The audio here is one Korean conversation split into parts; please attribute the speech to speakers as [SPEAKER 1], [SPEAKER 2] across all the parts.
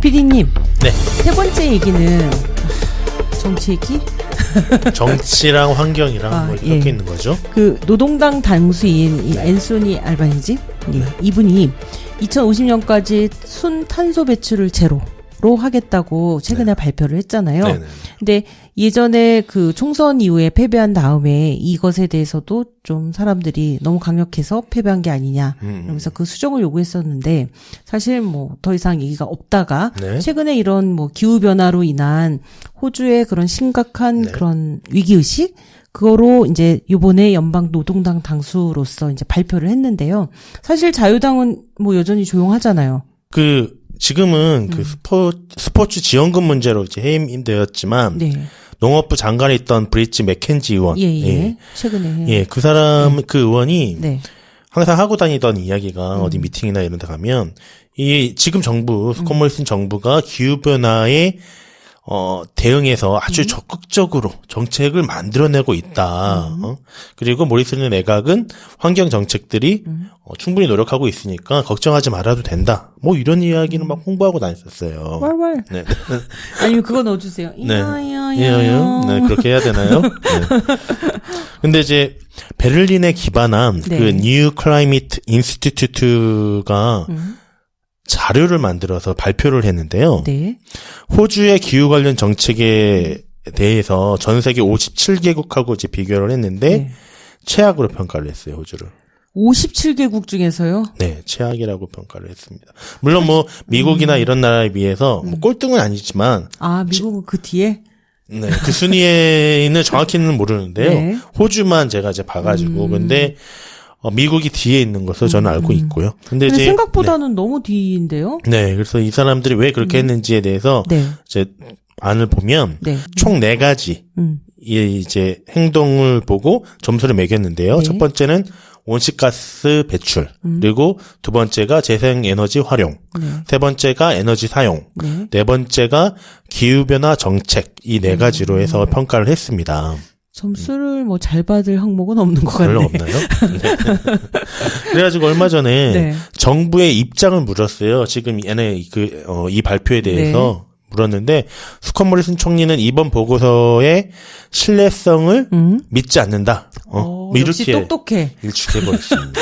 [SPEAKER 1] PD님.
[SPEAKER 2] 네.
[SPEAKER 1] 세 번째 얘기는 정치 얘기?
[SPEAKER 2] 정치랑 환경이랑 뭐 이렇게 있는 거죠.
[SPEAKER 1] 그 노동당 당수인 이 앤소니 알바니지 이분이 2050년까지 순탄소 배출을 제로로 하겠다고 최근에 발표를 했잖아요.
[SPEAKER 2] 네네.
[SPEAKER 1] 근데 예전에 그 총선 이후에 패배한 다음에 이것에 대해서도 좀 사람들이 너무 강력해서 패배한 게 아니냐 그러면서 그 수정을 요구했었는데 사실 뭐 더 이상 얘기가 없다가 최근에 이런 뭐 기후 변화로 인한 호주의 그런 심각한 그런 위기의식 그거로 이제 요번에 연방 노동당 당수로서 이제 발표를 했는데요. 사실 자유당은 뭐 여전히 조용하잖아요.
[SPEAKER 2] 지금은 그 스포츠 지원금 문제로 이제 해임되었지만 농업부 장관에 있던 브리치 맥켄지 의원,
[SPEAKER 1] 최근에
[SPEAKER 2] 그 사람 그 의원이 항상 하고 다니던 이야기가 어디 미팅이나 이런 데 가면 이 지금 정부 스콧 모리슨 정부가 기후 변화에 대응해서 아주 적극적으로 정책을 만들어내고 있다. 그리고 모리슨 내각은 환경 정책들이 충분히 노력하고 있으니까 걱정하지 말아도 된다. 뭐 이런 이야기는 막 홍보하고 다녔었어요.
[SPEAKER 1] 왈왈.
[SPEAKER 2] 네.
[SPEAKER 1] 아니면 그거 넣어주세요.
[SPEAKER 2] 네, 그렇게 해야 되나요? 네. 근데 이제 베를린에 기반한 그 뉴 클라이밋 인스티튜트가 자료를 만들어서 발표를 했는데요. 호주의 기후 관련 정책에 대해서 전 세계 57개국하고 이제 비교를 했는데 최악으로 평가를 했어요, 호주를.
[SPEAKER 1] 57개국 중에서요?
[SPEAKER 2] 네, 최악이라고 평가를 했습니다. 물론 뭐 미국이나 이런 나라에 비해서 뭐 꼴등은 아니지만
[SPEAKER 1] 미국은 그 뒤에?
[SPEAKER 2] 네, 그 순위에는 정확히는 모르는데요. 호주만 제가 이제 봐가지고 근데 미국이 뒤에 있는 것으로 저는 알고 있고요. 근데 이제
[SPEAKER 1] 생각보다는 너무 뒤인데요.
[SPEAKER 2] 네, 그래서 이 사람들이 왜 그렇게 했는지에 대해서 이제 안을 보면 총 4가지 이제 행동을 보고 점수를 매겼는데요. 첫 번째는 온실가스 배출, 그리고 두 번째가 재생에너지 활용, 세 번째가 에너지 사용, 네 번째가 기후변화 정책, 이 4가지로 해서 평가를 했습니다.
[SPEAKER 1] 점수를 뭐 잘 받을 항목은 없는 것 같네요.
[SPEAKER 2] 별로 없나요? 네. 그래가지고 얼마 전에 정부의 입장을 물었어요. 지금 얘네 이 발표에 대해서 물었는데 스콧 모리슨 총리는 이번 보고서의 신뢰성을 믿지 않는다.
[SPEAKER 1] 역시 똑똑해.
[SPEAKER 2] 일축해버렸습니다.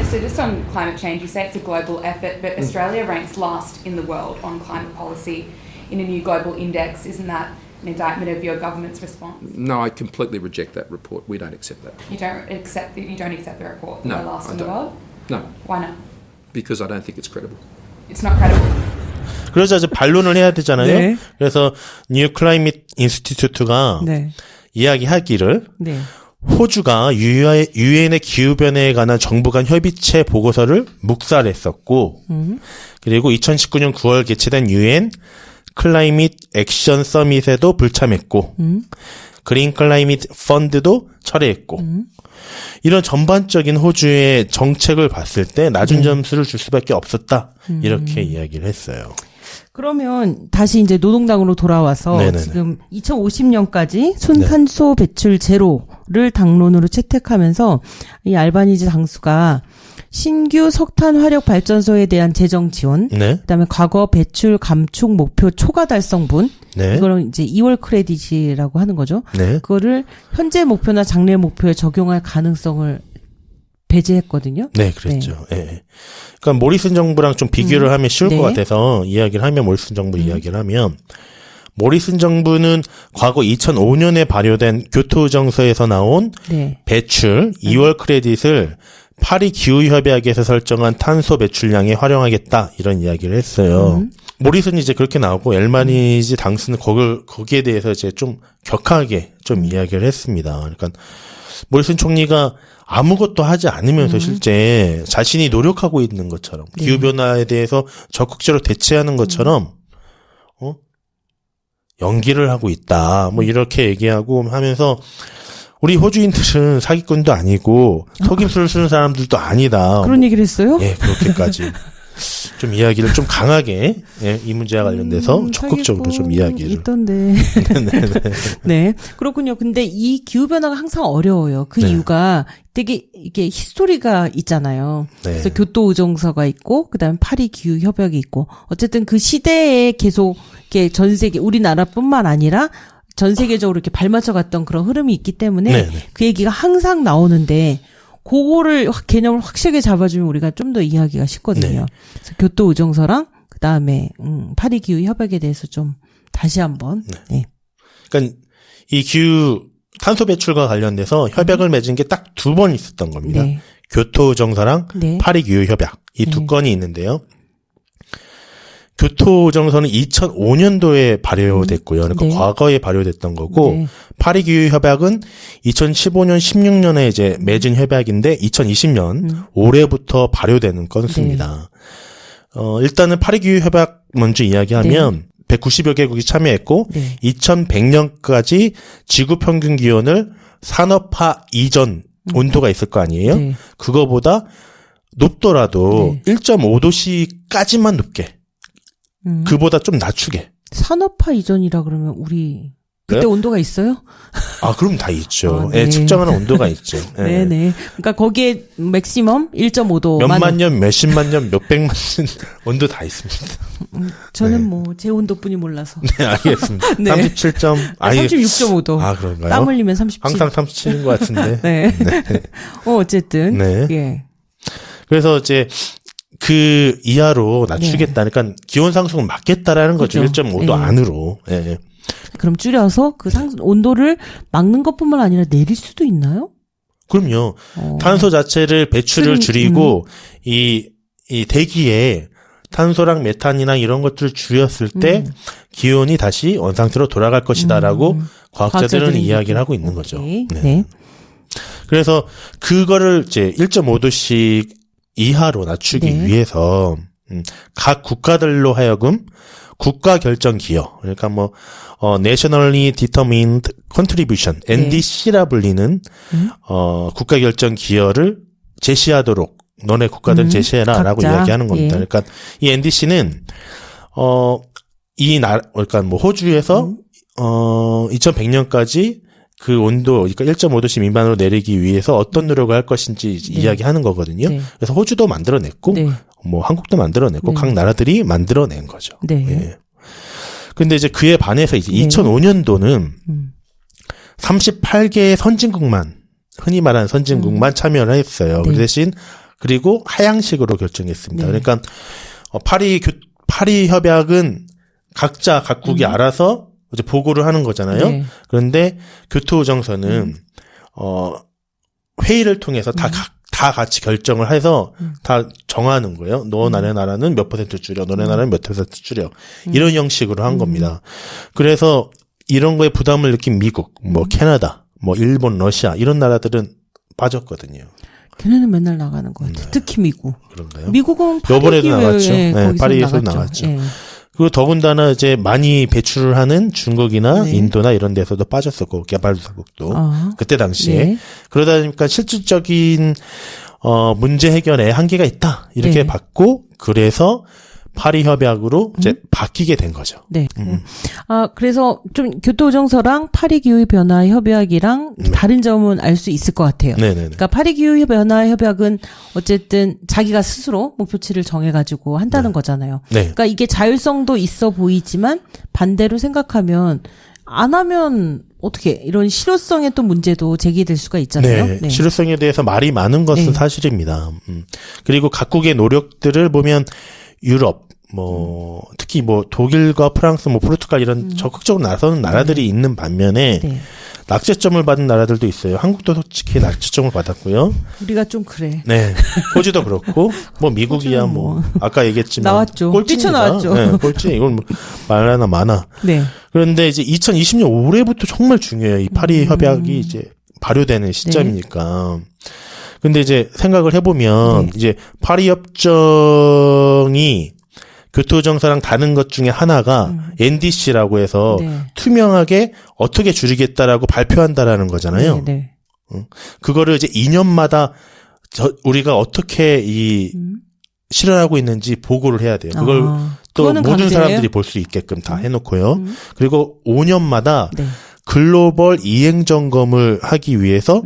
[SPEAKER 3] So just on climate change, you say it's a global effort, but Australia ranks last in the world on climate policy in a new global index. Isn't that an indictment of your government's response?
[SPEAKER 4] No, I completely reject that report. We don't accept that.
[SPEAKER 3] You don't accept the report?
[SPEAKER 4] No,
[SPEAKER 3] we're last
[SPEAKER 4] I
[SPEAKER 3] in
[SPEAKER 4] don't.
[SPEAKER 3] the world?
[SPEAKER 4] No.
[SPEAKER 3] Why not?
[SPEAKER 4] Because I don't think it's credible.
[SPEAKER 3] It's not credible.
[SPEAKER 2] 그러자 이제 반론을 해야 되잖아요. 그래서 뉴 클라이밋 인스티튜트가 이야기하기를 호주가 유엔의 기후변화에 관한 정부 간 협의체 보고서를 묵살했었고 그리고 2019년 9월 개최된 유엔 클라이밋 액션 서밋에도 불참했고 그린 클라이밋 펀드도 철회했고 이런 전반적인 호주의 정책을 봤을 때 낮은 점수를 줄 수밖에 없었다. 이렇게 이야기를 했어요.
[SPEAKER 1] 그러면 다시 이제 노동당으로 돌아와서 지금 2050년까지 순탄소 배출 제로를 당론으로 채택하면서 이 알바니지 당수가 신규 석탄 화력 발전소에 대한 재정 지원, 그다음에 과거 배출 감축 목표 초과 달성분, 이거는 이제 2월 크레딧이라고 하는 거죠. 그거를 현재 목표나 장래 목표에 적용할 가능성을 배제했거든요.
[SPEAKER 2] 네, 그랬죠. 그러니까 모리슨 정부랑 좀 비교를 하면 쉬울 것 같아서 이야기를 하면 모리슨 정부 이야기를 하면 모리슨 정부는 과거 2005년에 발효된 교토의정서에서 나온 배출 2월 크레딧을 파리 기후협약에서 설정한 탄소 배출량에 활용하겠다 이런 이야기를 했어요. 모리슨이 이제 그렇게 나오고 엘바니지 당수는 거기에 대해서 이제 좀 격하게 좀 이야기를 했습니다. 그러니까 모리슨 총리가 아무것도 하지 않으면서 실제 자신이 노력하고 있는 것처럼 기후변화에 대해서 적극적으로 대처하는 것처럼 연기를 하고 있다. 뭐 이렇게 얘기하고 하면서 우리 호주인들은 사기꾼도 아니고 속임수를 쓰는 사람들도 아니다.
[SPEAKER 1] 그런 얘기를 했어요?
[SPEAKER 2] 예, 그렇게까지. 좀 이야기를 좀 강하게 예, 이 문제와 관련돼서 적극적으로 좀 이야기를
[SPEAKER 1] 있던데. 네. 그렇군요. 근데 이 기후변화가 항상 어려워요. 그
[SPEAKER 2] 네.
[SPEAKER 1] 이유가 되게 이게 히스토리가 있잖아요.
[SPEAKER 2] 네.
[SPEAKER 1] 그래서 교토의정서가 있고, 그 다음에 파리 기후협약이 있고, 어쨌든 그 시대에 계속 이렇게 전 세계, 우리나라뿐만 아니라 전 세계적으로 이렇게 발맞춰 갔던 그런 흐름이 있기 때문에
[SPEAKER 2] 네네.
[SPEAKER 1] 그 얘기가 항상 나오는데, 그거를 개념을 확실하게 잡아주면 우리가 좀 더 이해하기가 쉽거든요.
[SPEAKER 2] 네.
[SPEAKER 1] 그래서 교토의정서랑 그 다음에 파리 기후 협약에 대해서 좀 다시 한번. 네.
[SPEAKER 2] 그러니까 이 기후 탄소 배출과 관련돼서 협약을 맺은 게 딱 2번 있었던 겁니다.
[SPEAKER 1] 네.
[SPEAKER 2] 교토정서랑
[SPEAKER 1] 네.
[SPEAKER 2] 파리 기후 협약 이 두
[SPEAKER 1] 네.
[SPEAKER 2] 건이 있는데요. 교토정서는 2005년도에 발효됐고요. 그러니까
[SPEAKER 1] 네.
[SPEAKER 2] 과거에 발효됐던 거고
[SPEAKER 1] 네.
[SPEAKER 2] 파리 기후 협약은 2015년 16년에 이제 맺은 협약인데 2020년 올해부터 발효되는 건수입니다. 일단은 파리 기후 협약 먼저 이야기하면 190여 개국이 참여했고
[SPEAKER 1] 네.
[SPEAKER 2] 2100년까지 지구 평균 기온을 산업화 이전 온도가 있을 거 아니에요?
[SPEAKER 1] 네.
[SPEAKER 2] 그거보다 높더라도
[SPEAKER 1] 네.
[SPEAKER 2] 1.5도씨까지만 높게. 그보다 좀 낮추게.
[SPEAKER 1] 산업화 이전이라 그러면 우리 그때
[SPEAKER 2] 네?
[SPEAKER 1] 온도가 있어요?
[SPEAKER 2] 아, 그럼 다 있죠.
[SPEAKER 1] 아, 네.
[SPEAKER 2] 예, 측정하는 온도가 있죠. 예.
[SPEAKER 1] 네네. 그러니까 거기에 맥시멈 1.5도.
[SPEAKER 2] 몇만 년, 몇십만 년, 몇백만 년 온도 다 있습니다.
[SPEAKER 1] 저는
[SPEAKER 2] 네.
[SPEAKER 1] 뭐 제 온도뿐이 몰라서.
[SPEAKER 2] 네, 알겠습니다.
[SPEAKER 1] 네.
[SPEAKER 2] 37점.
[SPEAKER 1] 36.5도.
[SPEAKER 2] 아, 그런가요?
[SPEAKER 1] 땀 흘리면 37.
[SPEAKER 2] 항상 37인 것 같은데.
[SPEAKER 1] 네. 어쨌든.
[SPEAKER 2] 네.
[SPEAKER 1] 예.
[SPEAKER 2] 그래서 이제 그 이하로 낮추겠다. 그러니까 기온 상승은 막겠다라는 거죠.
[SPEAKER 1] 그렇죠.
[SPEAKER 2] 1.5도
[SPEAKER 1] 예.
[SPEAKER 2] 안으로. 예.
[SPEAKER 1] 그럼 줄여서 그 온도를 막는 것뿐만 아니라 내릴 수도 있나요?
[SPEAKER 2] 그럼요. 탄소 자체를 배출을 줄이고 이 대기에 탄소랑 메탄이나 이런 것들을 줄였을 때 기온이 다시 원상태로 돌아갈 것이다라고 과학자들은 이야기를 하고 있는 거죠.
[SPEAKER 1] 네. 네.
[SPEAKER 2] 그래서 그거를 이제 1.5도씩 이하로 낮추기
[SPEAKER 1] 네.
[SPEAKER 2] 위해서 각 국가들로 하여금 국가 결정 기여, 그러니까 뭐 Nationally Determined Contribution (NDC라 불리는 국가 결정 기여를 제시하도록 너네 국가들 제시해라라고
[SPEAKER 1] 각자.
[SPEAKER 2] 이야기하는 겁니다.
[SPEAKER 1] 예.
[SPEAKER 2] 그러니까 이 NDC는 그러니까 뭐 호주에서 2100년까지 그 온도, 그러니까 1.5도씨 미만으로 내리기 위해서 어떤 노력을 할 것인지 이야기하는 거거든요.
[SPEAKER 1] 네.
[SPEAKER 2] 그래서 호주도 만들어냈고,
[SPEAKER 1] 네.
[SPEAKER 2] 뭐 한국도 만들어냈고,
[SPEAKER 1] 네.
[SPEAKER 2] 각 나라들이 만들어낸 거죠.
[SPEAKER 1] 네.
[SPEAKER 2] 예. 근데 이제 그에 반해서 이제 2005년도는 38개의 선진국만, 흔히 말하는 선진국만 참여를 했어요.
[SPEAKER 1] 네.
[SPEAKER 2] 그 대신, 그리고 하향식으로 결정했습니다.
[SPEAKER 1] 네.
[SPEAKER 2] 그러니까, 파리 협약은 각자 각국이 알아서 이제 보고를 하는 거잖아요.
[SPEAKER 1] 네.
[SPEAKER 2] 그런데 교토정서는 회의를 통해서 다 같이 결정을 해서 다 정하는 거예요. 너네 나라는 몇 퍼센트 줄여, 너네 나라는 몇 퍼센트 줄여. 이런 형식으로 한 겁니다. 그래서 이런 거에 부담을 느낀 미국, 뭐 캐나다, 뭐 일본, 러시아 이런 나라들은 빠졌거든요.
[SPEAKER 1] 걔네는 맨날 나가는 것 같아요. 특히 미국.
[SPEAKER 2] 그런가요?
[SPEAKER 1] 미국은
[SPEAKER 2] 요번에도 나갔죠. 네,
[SPEAKER 1] 거기서
[SPEAKER 2] 파리에서 나갔죠.
[SPEAKER 1] 예.
[SPEAKER 2] 그리고 더군다나 이제 많이 배출을 하는 중국이나
[SPEAKER 1] 네.
[SPEAKER 2] 인도나 이런 데서도 빠졌었고 개발도상국도
[SPEAKER 1] 아.
[SPEAKER 2] 그때 당시에
[SPEAKER 1] 네.
[SPEAKER 2] 그러다 보니까 실질적인 문제 해결에 한계가 있다 이렇게
[SPEAKER 1] 네.
[SPEAKER 2] 봤고 그래서 파리 협약으로 이제 바뀌게 된 거죠.
[SPEAKER 1] 네. 그래서 좀 교토정서랑 파리 기후 변화 협약이랑 다른 점은 알 수 있을 것 같아요.
[SPEAKER 2] 네네네.
[SPEAKER 1] 그러니까 파리 기후 변화 협약은 어쨌든 자기가 스스로 목표치를 정해가지고 한다는 거잖아요.
[SPEAKER 2] 네.
[SPEAKER 1] 그러니까 이게 자율성도 있어 보이지만 반대로 생각하면 안 하면 어떻게 이런 실효성의 또 문제도 제기될 수가 있잖아요.
[SPEAKER 2] 네. 실효성에 대해서 말이 많은 것은
[SPEAKER 1] 네.
[SPEAKER 2] 사실입니다. 그리고 각국의 노력들을 보면 유럽, 뭐 특히 뭐 독일과 프랑스, 뭐 포르투갈 이런 적극적으로 나서는 나라들이 있는 반면에
[SPEAKER 1] 네.
[SPEAKER 2] 낙제점을 받은 나라들도 있어요. 한국도 솔직히 낙제점을 받았고요.
[SPEAKER 1] 우리가 좀 그래.
[SPEAKER 2] 네, 호주도 그렇고 뭐 미국이야
[SPEAKER 1] 호주는
[SPEAKER 2] 뭐 아까 얘기했지만
[SPEAKER 1] 나왔죠.
[SPEAKER 2] 꼴찌입니다.
[SPEAKER 1] 뛰쳐나왔죠.
[SPEAKER 2] 네, 꼴찌 이건 뭐 말하나 마나.
[SPEAKER 1] 네.
[SPEAKER 2] 그런데 이제 2020년 올해부터 정말 중요해요. 이 파리 협약이 이제 발효되는 시점이니까. 근데 이제 생각을 해보면
[SPEAKER 1] 네.
[SPEAKER 2] 이제 파리 협정이 교토정서랑 다른 것 중에 하나가 NDC라고 해서
[SPEAKER 1] 네.
[SPEAKER 2] 투명하게 어떻게 줄이겠다라고 발표한다라는 거잖아요.
[SPEAKER 1] 네.
[SPEAKER 2] 그거를 이제 2년마다 우리가 어떻게 이 실현하고 있는지 보고를 해야 돼요. 그걸 또
[SPEAKER 1] 그거는
[SPEAKER 2] 모든
[SPEAKER 1] 강제예요?
[SPEAKER 2] 사람들이 볼 수 있게끔 다 해놓고요. 그리고 5년마다
[SPEAKER 1] 네.
[SPEAKER 2] 글로벌 이행 점검을 하기 위해서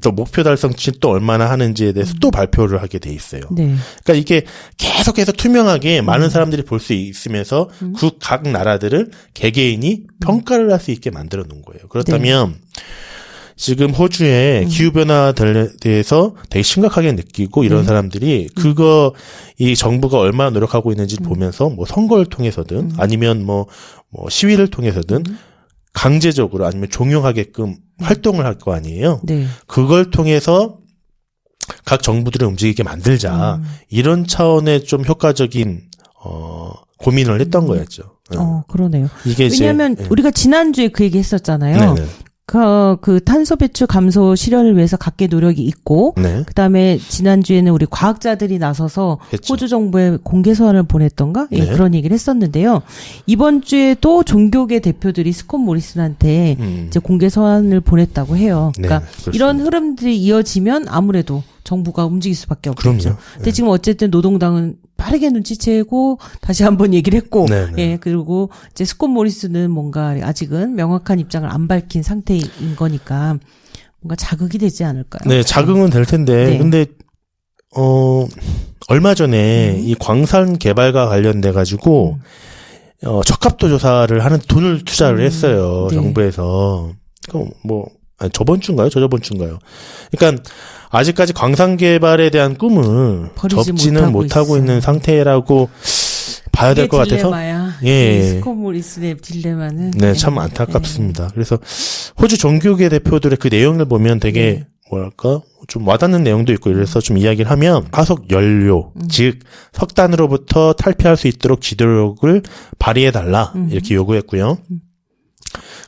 [SPEAKER 2] 또 목표 달성치 또 얼마나 하는지에 대해서 또 발표를 하게 돼 있어요.
[SPEAKER 1] 네.
[SPEAKER 2] 그러니까 이게 계속해서 투명하게 많은 사람들이 볼 수 있으면서 그 각 나라들을 개개인이 평가를 할 수 있게 만들어 놓은 거예요. 그렇다면 지금 호주의 기후변화에 대해서 되게 심각하게 느끼고 이런 사람들이 이 정부가 얼마나 노력하고 있는지 보면서 뭐 선거를 통해서든 아니면 뭐 시위를 통해서든 강제적으로 아니면 종용하게끔 활동을 할 거 아니에요.
[SPEAKER 1] 네.
[SPEAKER 2] 그걸 통해서 각 정부들을 움직이게 만들자. 이런 차원의 좀 효과적인 고민을 했던 거였죠.
[SPEAKER 1] 그러네요.
[SPEAKER 2] 이게
[SPEAKER 1] 왜냐하면
[SPEAKER 2] 이제,
[SPEAKER 1] 우리가 지난주에 그 얘기 했었잖아요.
[SPEAKER 2] 네네.
[SPEAKER 1] 그 탄소 배출 감소 실현을 위해서 각계 노력이 있고,
[SPEAKER 2] 네.
[SPEAKER 1] 그다음에 지난주에는 우리 과학자들이 나서서
[SPEAKER 2] 했죠.
[SPEAKER 1] 호주 정부에 공개 서한을 보냈던가? 예,
[SPEAKER 2] 네.
[SPEAKER 1] 그런 얘기를 했었는데요. 이번 주에도 종교계 대표들이 스콧 모리슨한테 이제 공개 서한을 보냈다고 해요. 그러니까
[SPEAKER 2] 네, 그렇습니다.
[SPEAKER 1] 이런 흐름들이 이어지면 아무래도 정부가 움직일 수밖에 없겠죠.
[SPEAKER 2] 그럼요.
[SPEAKER 1] 근데 지금 어쨌든 노동당은 빠르게 눈치채고 다시 한번 얘기를 했고,
[SPEAKER 2] 네, 네.
[SPEAKER 1] 예, 그리고 이제 스콧 모리스는 뭔가 아직은 명확한 입장을 안 밝힌 상태인 거니까 뭔가 자극이 되지 않을까요?
[SPEAKER 2] 네, 자극은 될 텐데,
[SPEAKER 1] 네.
[SPEAKER 2] 근데, 얼마 전에 이 광산 개발과 관련돼가지고, 적합도 조사를 하는 돈을 투자를 했어요.
[SPEAKER 1] 네.
[SPEAKER 2] 정부에서. 저번 주인가요? 저번 주인가요? 그러니까, 아직까지 광산 개발에 대한 꿈을
[SPEAKER 1] 버리지
[SPEAKER 2] 접지는 못하고
[SPEAKER 1] 있어요.
[SPEAKER 2] 있는 상태라고 봐야 될 것 같아서.
[SPEAKER 1] 딜레마야.
[SPEAKER 2] 예.
[SPEAKER 1] 스콧 모리슨의 딜레마는.
[SPEAKER 2] 네, 참 안타깝습니다. 그래서 호주 종교계 대표들의 그 내용을 보면 되게 뭐랄까 좀 와닿는 내용도 있고 이래서 좀 이야기를 하면 화석 연료, 즉 석탄으로부터 탈피할 수 있도록 지도력을 발휘해 달라 이렇게 요구했고요.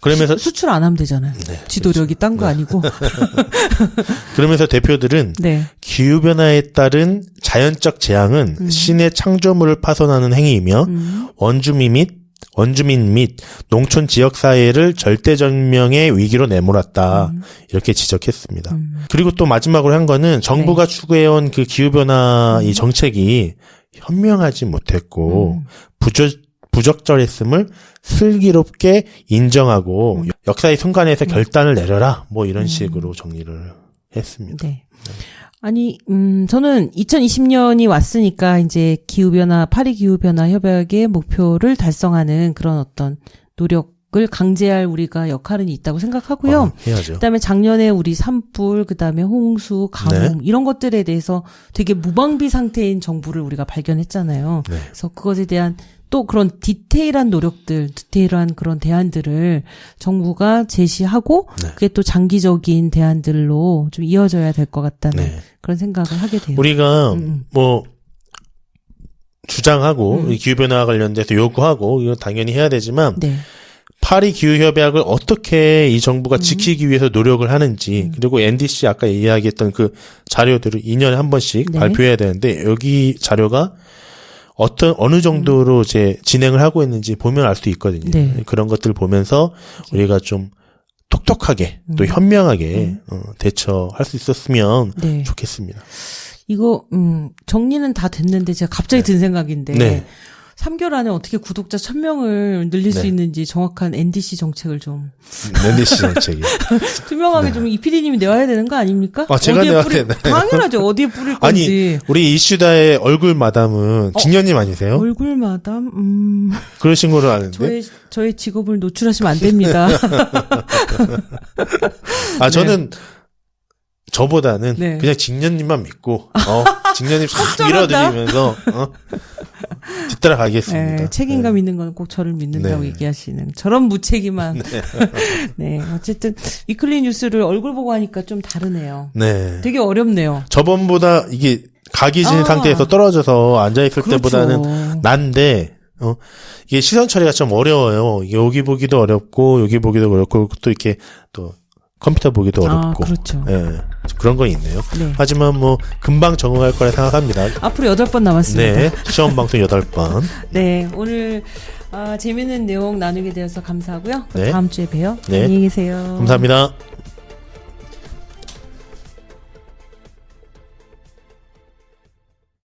[SPEAKER 2] 그러면서
[SPEAKER 1] 수출 안 하면 되잖아요.
[SPEAKER 2] 네,
[SPEAKER 1] 지도력이 딴 거 아니고.
[SPEAKER 2] 그러면서 대표들은
[SPEAKER 1] 네.
[SPEAKER 2] 기후변화에 따른 자연적 재앙은 신의 창조물을 파손하는 행위이며 원주민 및 농촌 지역 사회를 절대절명의 위기로 내몰았다. 이렇게 지적했습니다. 그리고 또 마지막으로 한 거는 정부가 추구해온 그 기후변화 이 정책이 현명하지 못했고 부적절했음을 슬기롭게 인정하고 역사의 순간에서 결단을 내려라. 뭐 이런 식으로 정리를 했습니다.
[SPEAKER 1] 네. 아니, 저는 2020년이 왔으니까 이제 파리 기후변화 협약의 목표를 달성하는 그런 어떤 노력을 강제할 우리가 역할은 있다고 생각하고요.
[SPEAKER 2] 해야죠.
[SPEAKER 1] 그다음에 작년에 우리 산불, 그다음에 홍수, 가뭄 이런 것들에 대해서 되게 무방비 상태인 정부를 우리가 발견했잖아요.
[SPEAKER 2] 네.
[SPEAKER 1] 그래서 그것에 대한 또 그런 디테일한 노력들, 디테일한 그런 대안들을 정부가 제시하고 그게 또 장기적인 대안들로 좀 이어져야 될 것 같다는 그런 생각을 하게 돼요.
[SPEAKER 2] 우리가 주장하고 기후변화와 관련돼서 요구하고 이건 당연히 해야 되지만 파리 기후협약을 어떻게 이 정부가 지키기 위해서 노력을 하는지 그리고 NDC 아까 이야기했던 그 자료들을 2년에 한 번씩 발표해야 되는데 여기 자료가 어느 정도로 이제 진행을 하고 있는지 보면 알 수 있거든요. 그런 것들을 보면서 우리가 좀 톡톡하게 또 현명하게 대처할 수 있었으면 좋겠습니다.
[SPEAKER 1] 이거 정리는 다 됐는데 제가 갑자기 든 생각인데 3개월 안에 어떻게 구독자 1000명을 늘릴 수 있는지 정확한 NDC 정책을 좀
[SPEAKER 2] NDC 정책이
[SPEAKER 1] 투명하게 좀 이 PD님이 내와야 되는 거 아닙니까?
[SPEAKER 2] 제가 내야 되나요?
[SPEAKER 1] 당연하죠. 어디에 뿌릴 건지.
[SPEAKER 2] 아니 우리 이슈다의 얼굴 마담은 직녀님 아니세요?
[SPEAKER 1] 얼굴 마담
[SPEAKER 2] 그러신 거를 아는데
[SPEAKER 1] 저의 직업을 노출하시면 안 됩니다.
[SPEAKER 2] 저는 저보다는 그냥 직녀님만 믿고 직녀님 싹 밀어드리면서 뒤따라가겠습니다.
[SPEAKER 1] 책임감 있는 건 꼭 저를 믿는다고 얘기하시는 저런 무책임한 어쨌든 위클리 뉴스를 얼굴 보고 하니까 좀 다르네요. 되게 어렵네요.
[SPEAKER 2] 저번보다 이게 각이진 상태에서 떨어져서 앉아있을 때보다는 난데 이게 시선 처리가 좀 어려워요. 이게 여기 보기도 어렵고 여기 보기도 어렵고 또 이렇게 또 컴퓨터 보기도 어렵고.
[SPEAKER 1] 그렇죠.
[SPEAKER 2] 그런 건 있네요. 하지만 뭐 금방 적응할 거라 생각합니다.
[SPEAKER 1] 앞으로 8번 남았습니다.
[SPEAKER 2] 시험 방송 8번.
[SPEAKER 1] 오늘 재미있는 내용 나누게 되어서 감사하고요.
[SPEAKER 2] 네.
[SPEAKER 1] 다음 주에 봬요.
[SPEAKER 2] 네.
[SPEAKER 1] 안녕히 계세요.
[SPEAKER 2] 감사합니다.